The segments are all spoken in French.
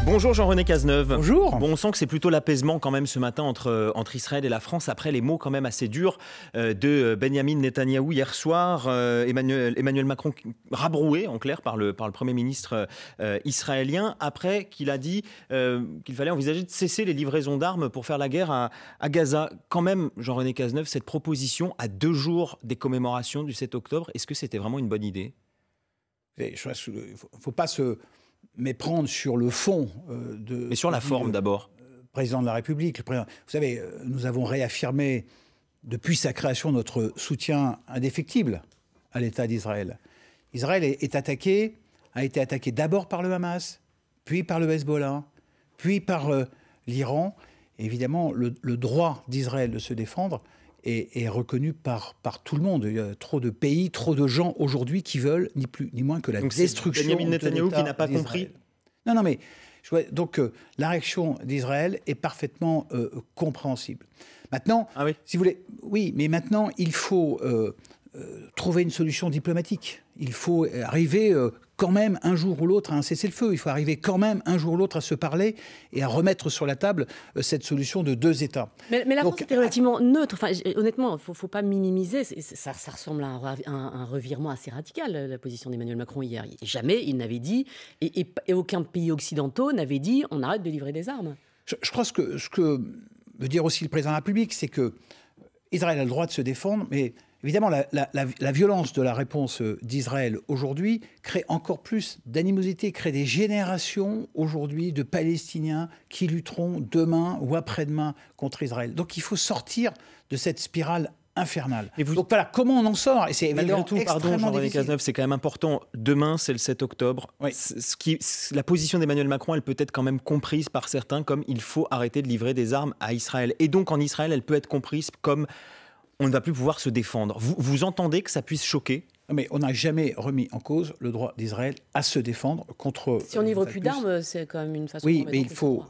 Bonjour Jean-René Cazeneuve. Bonjour. Bon, on sent que c'est plutôt l'apaisement quand même ce matin entre Israël et la France, après les mots quand même assez durs de Benyamin Netanyahou hier soir. Emmanuel Macron rabroué en clair par le Premier ministre israélien, après qu'il a dit qu'il fallait envisager de cesser les livraisons d'armes pour faire la guerre à Gaza. Quand même, Jean-René Cazeneuve, cette proposition à 2 jours des commémorations du 7 octobre, est-ce que c'était vraiment une bonne idée ? Il ne faut pas se méprendre sur le fond Mais sur la forme d'abord. Président de la République. Vous savez, nous avons réaffirmé depuis sa création notre soutien indéfectible à l'État d'Israël. Israël a été attaqué d'abord par le Hamas, puis par le Hezbollah, puis par l'Iran. Et évidemment, le droit d'Israël de se défendre est reconnu par tout le monde. Il y a trop de pays, trop de gens aujourd'hui qui veulent ni plus ni moins que la destruction de l'État. Benyamin Netanyahou qui n'a pas compris. Non, mais donc la réaction d'Israël est parfaitement compréhensible. Maintenant, si vous voulez, oui, mais maintenant il faut trouver une solution diplomatique. Il faut arriver quand même un jour ou l'autre à un cessez-le-feu. Il faut arriver quand même un jour ou l'autre à se parler et à remettre sur la table cette solution de 2 États. Mais la France était relativement neutre. Enfin, honnêtement, il ne faut pas minimiser. Ça ressemble à un revirement assez radical, la position d'Emmanuel Macron hier. Jamais il n'avait dit, et aucun pays occidentaux n'avait dit, on arrête de livrer des armes. Je crois que ce que veut dire aussi le président de la République, c'est que Israël a le droit de se défendre, mais évidemment, la violence de la réponse d'Israël aujourd'hui crée encore plus d'animosité, crée des générations aujourd'hui de Palestiniens qui lutteront demain ou après-demain contre Israël. Donc il faut sortir de cette spirale infernale. Donc voilà, comment on en sort ? Et c'est malgré tout, pardon Jean-René Cazeneuve, c'est quand même important. Demain, c'est le 7 octobre. Oui. La position d'Emmanuel Macron, elle peut être quand même comprise par certains comme il faut arrêter de livrer des armes à Israël. Et donc en Israël, elle peut être comprise comme on ne va plus pouvoir se défendre. Vous entendez que ça puisse choquer ? Mais on n'a jamais remis en cause le droit d'Israël à se défendre contre... Si on livre plus d'armes, c'est quand même une façon... Oui, mais il faut...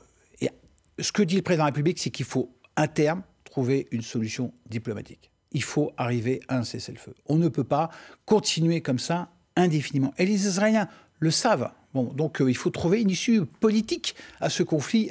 Ce que dit le président de la République, c'est qu'il faut, à terme, trouver une solution diplomatique. Il faut arriver à un cessez-le-feu. On ne peut pas continuer comme ça indéfiniment. Et les Israéliens le savent. Bon, donc il faut trouver une issue politique à ce conflit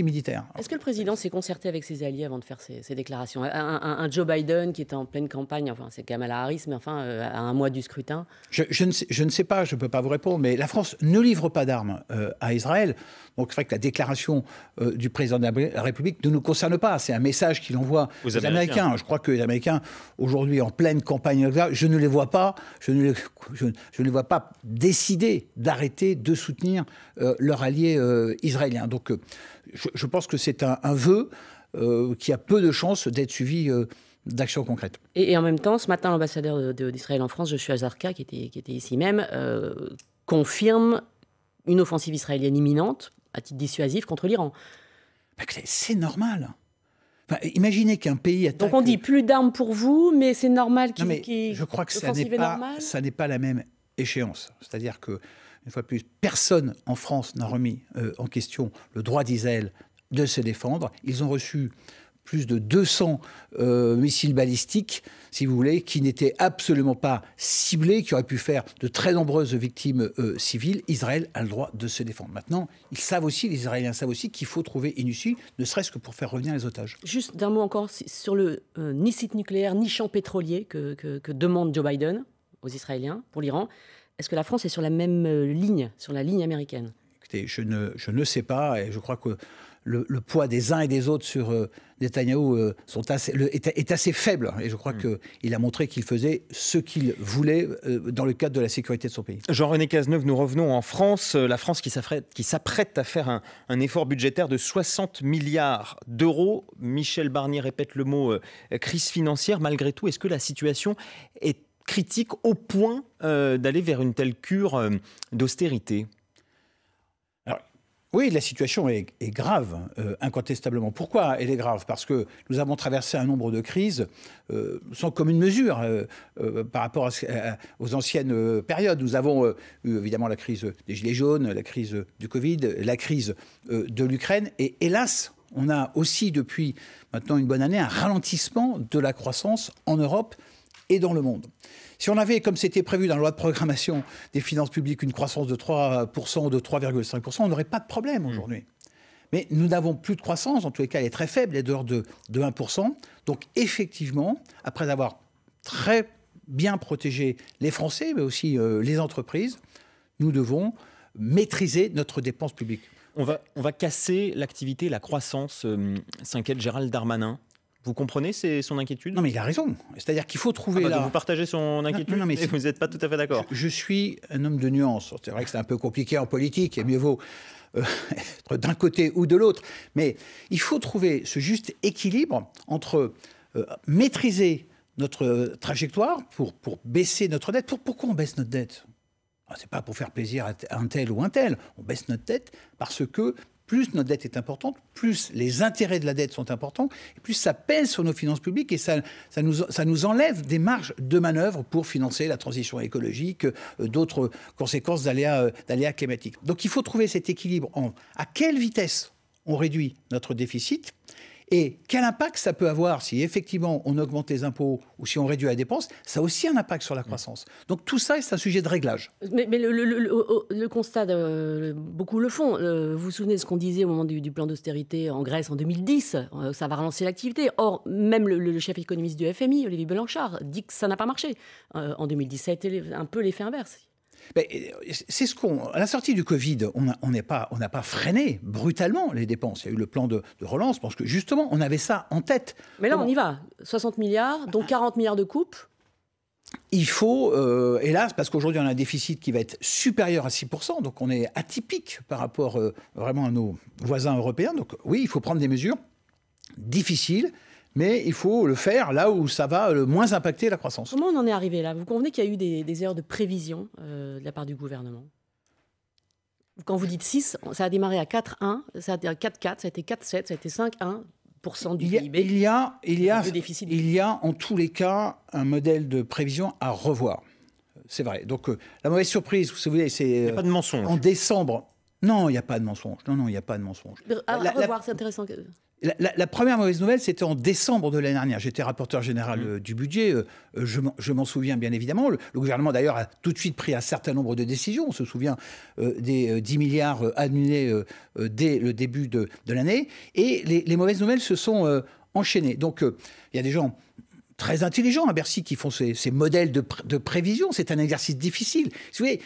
militaire. Est-ce que le président s'est concerté avec ses alliés avant de faire ces déclarations ? Un Joe Biden qui est en pleine campagne, enfin c'est Kamala Harris, mais enfin à un mois du scrutin. Je ne sais pas, je ne peux pas vous répondre, mais la France ne livre pas d'armes à Israël. Donc c'est vrai que la déclaration du président de la République ne nous concerne pas. C'est un message qu'il envoie aux Américains. Je crois que les Américains, aujourd'hui en pleine campagne, je ne les vois pas, je ne les vois pas décider d'arrêter de soutenir leur allié israélien. Donc je pense que c'est un vœu qui a peu de chances d'être suivi d'actions concrètes. Et en même temps, ce matin, l'ambassadeur d'Israël en France, Joshua Zarka, qui était ici même, confirme une offensive israélienne imminente à titre dissuasif contre l'Iran. C'est normal. Enfin, imaginez qu'un pays attaque... Donc on dit plus d'armes pour vous, mais c'est normal je crois que ça n'est pas la même échéance. C'est-à-dire que, une fois de plus, personne en France n'a remis en question le droit d'Israël de se défendre. Ils ont reçu plus de 200 missiles balistiques, si vous voulez, qui n'étaient absolument pas ciblés, qui auraient pu faire de très nombreuses victimes civiles. Israël a le droit de se défendre. Maintenant, les Israéliens savent aussi qu'il faut trouver une issue, ne serait-ce que pour faire revenir les otages. Juste d'un mot encore sur le ni site nucléaire, ni champ pétrolier que demande Joe Biden aux Israéliens pour l'Iran. Est-ce que la France est sur la même ligne, sur la ligne américaine ? Écoutez, je ne sais pas, et je crois que le poids des uns et des autres sur Netanyahou est assez faible. Et je crois qu'il a montré qu'il faisait ce qu'il voulait dans le cadre de la sécurité de son pays. Jean-René Cazeneuve, nous revenons en France. La France qui s'apprête à faire un effort budgétaire de 60 milliards d'euros. Michel Barnier répète le mot crise financière. Malgré tout, est-ce que la situation est critique au point d'aller vers une telle cure d'austérité ? Oui, la situation est grave, incontestablement. Pourquoi elle est grave ? Parce que nous avons traversé un nombre de crises sans commune mesure par rapport aux anciennes périodes. Nous avons eu évidemment la crise des Gilets jaunes, la crise du Covid, la crise de l'Ukraine. Et hélas, on a aussi depuis maintenant une bonne année un ralentissement de la croissance en Europe et dans le monde. Si on avait, comme c'était prévu dans la loi de programmation des finances publiques, une croissance de 3% ou de 3,5%, on n'aurait pas de problème aujourd'hui. Mais nous n'avons plus de croissance, en tous les cas elle est très faible, elle est dehors de 1%. Donc effectivement, après avoir très bien protégé les Français, mais aussi les entreprises, nous devons maîtriser notre dépense publique. On va casser l'activité, la croissance, s'inquiète Gérald Darmanin. Vous comprenez son inquiétude? Non, mais il a raison. C'est-à-dire qu'il faut trouver donc vous partagez son inquiétude, mais vous n'êtes pas tout à fait d'accord. Je suis un homme de nuance. C'est vrai que c'est un peu compliqué en politique, et mieux vaut être d'un côté ou de l'autre. Mais il faut trouver ce juste équilibre entre maîtriser notre trajectoire pour baisser notre dette. Pourquoi on baisse notre dette? Ce n'est pas pour faire plaisir à un tel ou un tel. On baisse notre dette parce que plus notre dette est importante, plus les intérêts de la dette sont importants, et plus ça pèse sur nos finances publiques et ça nous enlève des marges de manœuvre pour financer la transition écologique, d'autres conséquences d'aléas climatiques. Donc il faut trouver cet équilibre à quelle vitesse on réduit notre déficit et quel impact ça peut avoir si effectivement on augmente les impôts ou si on réduit la dépense. Ça a aussi un impact sur la croissance. Donc tout ça, c'est un sujet de réglage. Mais le constat, beaucoup le font. Vous vous souvenez de ce qu'on disait au moment du plan d'austérité en Grèce en 2010, ça va relancer l'activité. Or, même le chef économiste du FMI, Olivier Blanchard, dit que ça n'a pas marché. En 2010, ça a été un peu l'effet inverse. C'est à la sortie du Covid, on n'a pas freiné brutalement les dépenses. Il y a eu le plan de relance, parce que justement, on avait ça en tête. Mais là, on y va. 60 milliards, dont 40 milliards de coupes. Il faut, hélas, parce qu'aujourd'hui, on a un déficit qui va être supérieur à 6%, donc on est atypique par rapport vraiment à nos voisins européens. Donc oui, il faut prendre des mesures difficiles, mais il faut le faire là où ça va le moins impacter la croissance. Comment on en est arrivé là? Vous convenez qu'il y a eu des erreurs de prévision de la part du gouvernement? Quand vous dites 6, ça a démarré à 4,1, ça a été à 4,4, ça a été 4,7, ça a été 5,1% du PIB. Il y a en tous les cas un modèle de prévision à revoir. C'est vrai. Donc la mauvaise surprise, vous savez, c'est... Il n'y a pas de mensonge. En décembre... Non, il n'y a pas de mensonge. Non, il n'y a pas de mensonge. À revoir, c'est intéressant. La première mauvaise nouvelle, c'était en décembre de l'année dernière. J'étais rapporteur général du budget. Je m'en souviens bien évidemment. Le gouvernement, d'ailleurs, a tout de suite pris un certain nombre de décisions. On se souvient des 10 milliards annulés dès le début de l'année. Et les mauvaises nouvelles se sont enchaînées. Donc, il y a des gens très intelligents à Bercy qui font ces modèles de prévision. C'est un exercice difficile. Vous voyez,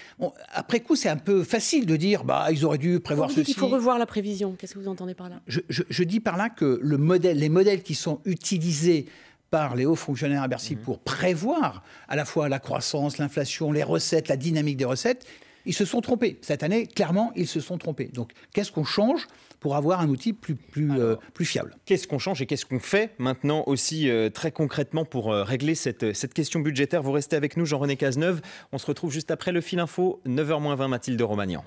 après coup, c'est un peu facile de dire ils auraient dû prévoir ceci. Il faut revoir la prévision. Qu'est-ce que vous entendez par là? Je dis par là que les modèles qui sont utilisés par les hauts fonctionnaires à Bercy pour prévoir à la fois la croissance, l'inflation, les recettes, la dynamique des recettes, ils se sont trompés. Cette année, clairement, ils se sont trompés. Donc, qu'est-ce qu'on change pour avoir un outil plus fiable? Qu'est-ce qu'on change et qu'est-ce qu'on fait maintenant aussi très concrètement pour régler cette question budgétaire? Vous restez avec nous, Jean-René Cazeneuve. On se retrouve juste après le fil info, 9h-20, Mathilde Romagnan.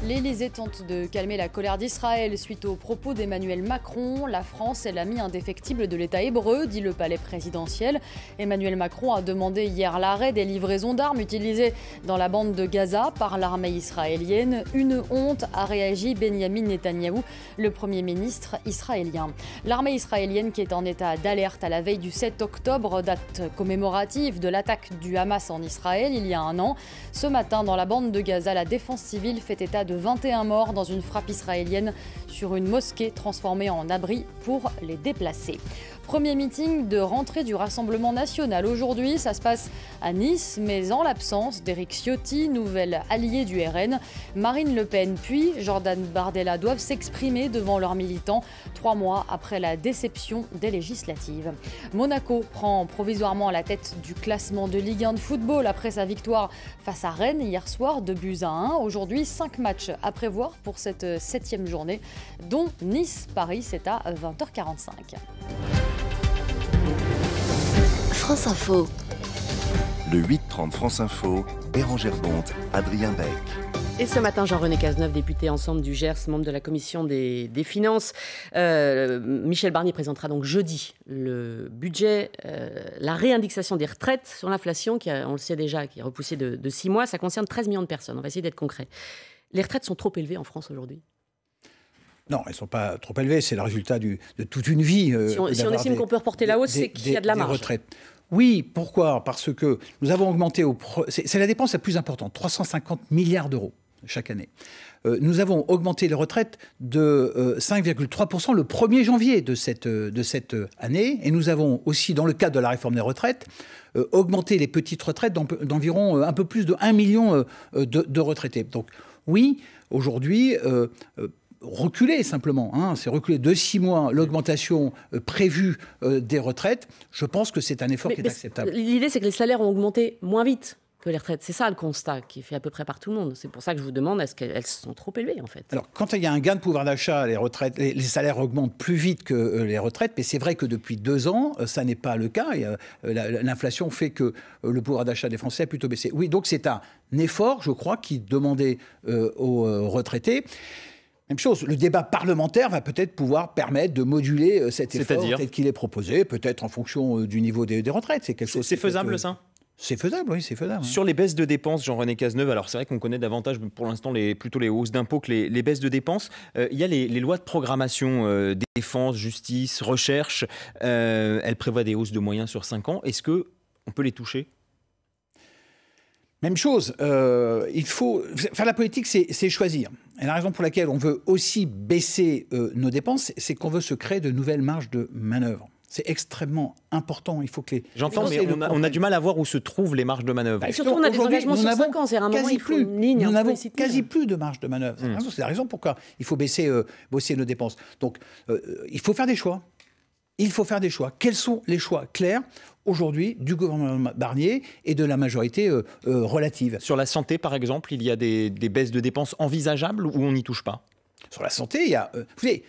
L'Élysée tente de calmer la colère d'Israël suite aux propos d'Emmanuel Macron. La France est l'ami indéfectible de l'État hébreu, dit le palais présidentiel. Emmanuel Macron a demandé hier l'arrêt des livraisons d'armes utilisées dans la bande de Gaza par l'armée israélienne. Une honte, a réagi Benyamin Netanyahou, le Premier ministre israélien. L'armée israélienne qui est en état d'alerte à la veille du 7 octobre, date commémorative de l'attaque du Hamas en Israël il y a un an. Ce matin, dans la bande de Gaza, la défense civile fait état de 21 morts dans une frappe israélienne sur une mosquée transformée en abri pour les déplacés. Premier meeting de rentrée du Rassemblement national. Aujourd'hui, ça se passe à Nice, mais en l'absence d'Éric Ciotti, nouvel allié du RN. Marine Le Pen puis Jordan Bardella doivent s'exprimer devant leurs militants 3 mois après la déception des législatives. Monaco prend provisoirement la tête du classement de Ligue 1 de football après sa victoire face à Rennes hier soir, 2-1. Aujourd'hui, 5 matchs à prévoir pour cette 7e journée, dont Nice-Paris, c'est à 20h45. France Info. Le 8-30 France Info, Bérangère Bonte, Adrien Beck. Et ce matin, Jean-René Cazeneuve, député Ensemble du Gers, membre de la commission des finances. Michel Barnier présentera donc jeudi le budget, la réindexation des retraites sur l'inflation, qui on le sait déjà, qui est repoussée de 6 mois. Ça concerne 13 millions de personnes. On va essayer d'être concret. Les retraites sont trop élevées en France aujourd'hui? Non, elles ne sont pas trop élevées. C'est le résultat de toute une vie. Si on estime qu'on peut reporter la hausse, c'est qu'il y a de la marge. Retraites. Oui, pourquoi? Parce que nous avons augmenté, c'est la dépense la plus importante, 350 milliards d'euros chaque année. Nous avons augmenté les retraites de 5,3% le 1er janvier de cette année. Et nous avons aussi, dans le cadre de la réforme des retraites, augmenté les petites retraites d'environ un peu plus de 1 million de retraités. Donc oui, aujourd'hui... reculer simplement, hein, c'est reculer de 6 mois l'augmentation prévue des retraites. Je pense que c'est un effort qui est acceptable. L'idée, c'est que les salaires ont augmenté moins vite que les retraites. C'est ça le constat qui est fait à peu près par tout le monde. C'est pour ça que je vous demande, est-ce qu'elles sont trop élevées en fait? Alors, quand il y a un gain de pouvoir d'achat, les salaires augmentent plus vite que les retraites, mais c'est vrai que depuis 2 ans, ça n'est pas le cas. Et, l'inflation fait que le pouvoir d'achat des Français a plutôt baissé. Oui, donc c'est un effort, je crois, qui demandait aux retraités. Même chose, le débat parlementaire va peut-être pouvoir permettre de moduler cet effort tel qu'il est proposé, peut-être en fonction du niveau des retraites. C'est faisable, ça? C'est faisable, oui, c'est faisable. Sur les baisses de dépenses, Jean-René Cazeneuve, alors c'est vrai qu'on connaît davantage pour l'instant plutôt les hausses d'impôts que les baisses de dépenses. Il y a les lois de programmation défense, justice, recherche. Elles prévoient des hausses de moyens sur 5 ans. Est-ce qu'on peut les toucher ? Même chose, il faut faire la politique, c'est choisir. Et la raison pour laquelle on veut aussi baisser nos dépenses, c'est qu'on veut se créer de nouvelles marges de manœuvre. C'est extrêmement important. Il faut que les... J'entends, mais on a du mal à voir où se trouver les marges de manœuvre. Et surtout, on a des engagements sur 5 ans. C'est un moment, il faut une ligne. Nous n'avons quasi plus de marge de manœuvre. C'est la raison pourquoi il faut baisser nos dépenses. Donc, il faut faire des choix. Il faut faire des choix. Quels sont les choix clairs aujourd'hui du gouvernement Barnier et de la majorité relative? Sur la santé, par exemple, il y a des baisses de dépenses envisageables ou on n'y touche pas? Sur la santé, il y a... vous savez,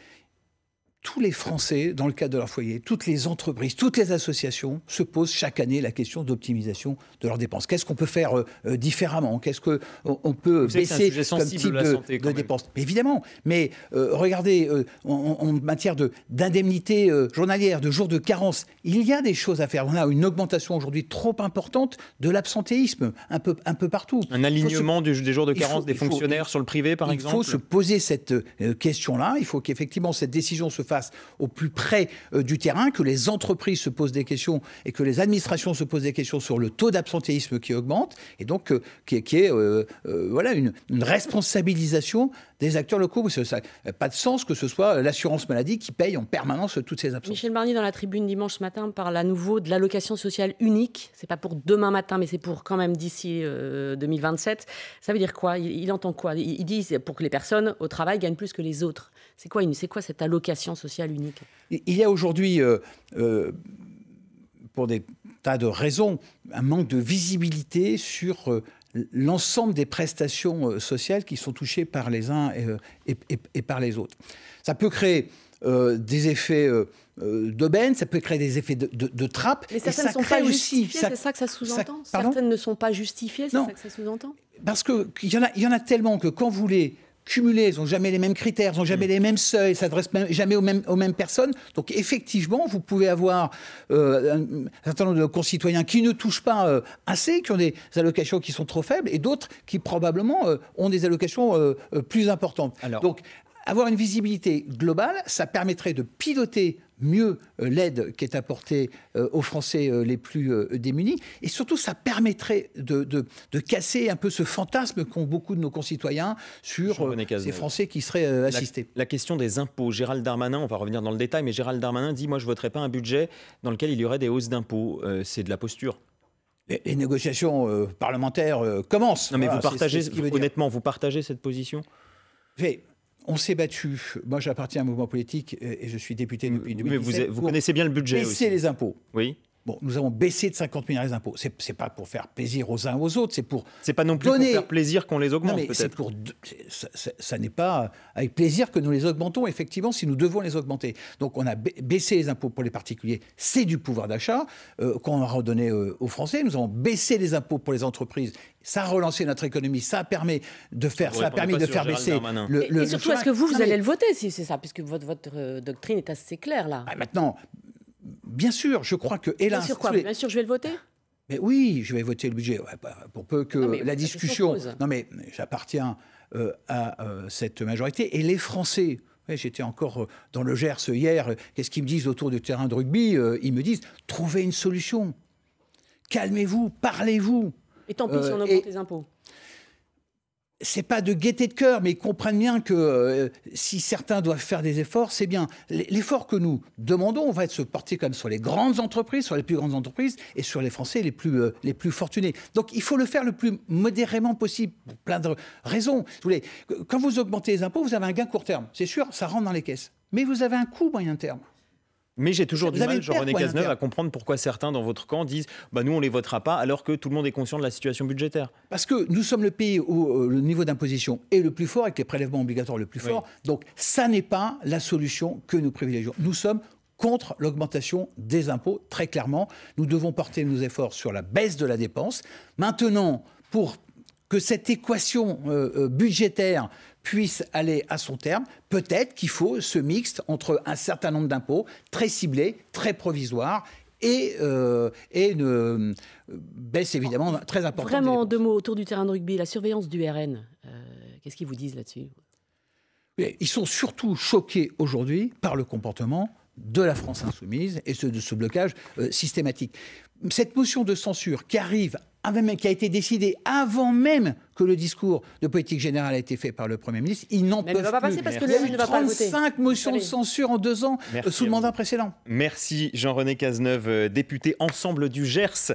tous les Français, dans le cadre de leur foyer, toutes les entreprises, toutes les associations se posent chaque année la question d'optimisation de leurs dépenses. Qu'est-ce qu'on peut faire différemment? Qu'est-ce qu'on peut baisser comme type de dépenses? Évidemment, mais regardez, en matière d'indemnité journalière, de jours de carence, il y a des choses à faire. On a une augmentation aujourd'hui trop importante de l'absentéisme, un peu partout. Un alignement des jours de carence des fonctionnaires sur le privé, par exemple? Il faut se poser cette question-là. Il faut qu'effectivement cette décision se fasse au plus près du terrain, que les entreprises se posent des questions et que les administrations se posent des questions sur le taux d'absentéisme qui augmente, et donc qui est voilà, une responsabilisation des acteurs locaux. Ça n'a pas de sens que ce soit l'assurance maladie qui paye en permanence toutes ces absences. Michel Barnier, dans la tribune dimanche ce matin, parle à nouveau de l'allocation sociale unique. C'est pas pour demain matin, mais c'est pour quand même d'ici 2027. Ça veut dire quoi? Il entend quoi? Il dit pour que les personnes au travail gagnent plus que les autres. C'est quoi cette allocation sociale unique? Il y a aujourd'hui, pour des tas de raisons, un manque de visibilité sur l'ensemble des prestations sociales qui sont touchées par les uns et par les autres. Ça peut créer des effets d'aubaine, ça peut créer des effets de trappe. Mais certaines ne sont pas justifiées, c'est ça que ça sous-entend? Certaines ne sont pas justifiées, c'est ça que ça sous-entend? Parce qu'il y en a tellement que quand vous les cumulés, ils n'ont jamais les mêmes critères, ils n'ont jamais les mêmes seuils, ils ne s'adressent jamais aux mêmes personnes. Donc effectivement, vous pouvez avoir un certain nombre de concitoyens qui ne touchent pas assez, qui ont des allocations qui sont trop faibles, et d'autres qui probablement ont des allocations plus importantes. Donc avoir une visibilité globale, ça permettrait de piloter mieux l'aide qui est apportée aux Français les plus démunis. Et surtout, ça permettrait de casser un peu ce fantasme qu'ont beaucoup de nos concitoyens sur ces Français qui seraient assistés. La question des impôts. Gérald Darmanin, on va revenir dans le détail, mais Gérald Darmanin dit « Moi, je ne voterai pas un budget dans lequel il y aurait des hausses d'impôts. » C'est de la posture. Les négociations parlementaires commencent. Non, mais voilà, honnêtement, vous partagez cette position? On s'est battu. Moi, j'appartiens à un mouvement politique et je suis député depuis 2017. Mais vous connaissez bien le budget aussi. Baisser les impôts. Oui. Bon, nous avons baissé de 50 milliards les impôts. C'est pas pour faire plaisir aux uns aux autres, c'est pour... C'est pas non plus pour faire plaisir qu'on les augmente, peut-être. Ça n'est pas avec plaisir que nous les augmentons, effectivement, si nous devons les augmenter. Donc, on a baissé les impôts pour les particuliers. C'est du pouvoir d'achat qu'on a redonné aux Français. Nous avons baissé les impôts pour les entreprises. Ça a relancé notre économie. Ça a permis de faire baisser et surtout, est-ce que vous allez le voter, si c'est ça? Puisque votre doctrine est assez claire, là. Maintenant... Bien sûr, je crois que... Bien sûr quoi? Bien sûr, je vais le voter? Mais oui, je vais voter le budget. Pour peu que la discussion... Non, mais j'appartiens à cette majorité. Et les Français... J'étais encore dans le Gers hier. Qu'est-ce qu'ils me disent autour du terrain de rugby? Ils me disent, trouvez une solution. calmez-vous, parlez-vous. Et tant pis si on augmente les impôts. C'est pas de gaieté de cœur, mais ils comprennent bien que si certains doivent faire des efforts, c'est bien. L'effort que nous demandons va se porter quand même sur les grandes entreprises, sur les plus grandes entreprises et sur les Français les plus fortunés. Donc il faut le faire le plus modérément possible, pour plein de raisons. Quand vous augmentez les impôts, vous avez un gain court terme. C'est sûr, ça rentre dans les caisses. Mais vous avez un coût moyen terme. Mais j'ai toujours du mal, Jean-René Cazeneuve, à comprendre pourquoi certains dans votre camp disent nous, on ne les votera pas, alors que tout le monde est conscient de la situation budgétaire. Parce que nous sommes le pays où le niveau d'imposition est le plus fort, avec les prélèvements obligatoires le plus fort. Donc, ça n'est pas la solution que nous privilégions. Nous sommes contre l'augmentation des impôts, très clairement. Nous devons porter nos efforts sur la baisse de la dépense. Maintenant, pour que cette équation budgétaire puisse aller à son terme, peut-être qu'il faut ce mixte entre un certain nombre d'impôts très ciblés, très provisoires, et une baisse évidemment très importante. Vraiment, en 2 mots, autour du terrain de rugby, la surveillance du RN, qu'est-ce qu'ils vous disent là-dessus ? Ils sont surtout choqués aujourd'hui par le comportement de la France insoumise et de ce blocage systématique. Cette motion de censure qui arrive, qui a été décidée avant même que le discours de politique générale a été fait par le Premier ministre, ils n'en peuvent plus. Va pas passer parce que il y a eu ne va pas le voter. 35 motions de censure en 2 ans sous le mandat précédent. Merci Jean-René Cazeneuve, député Ensemble du Gers.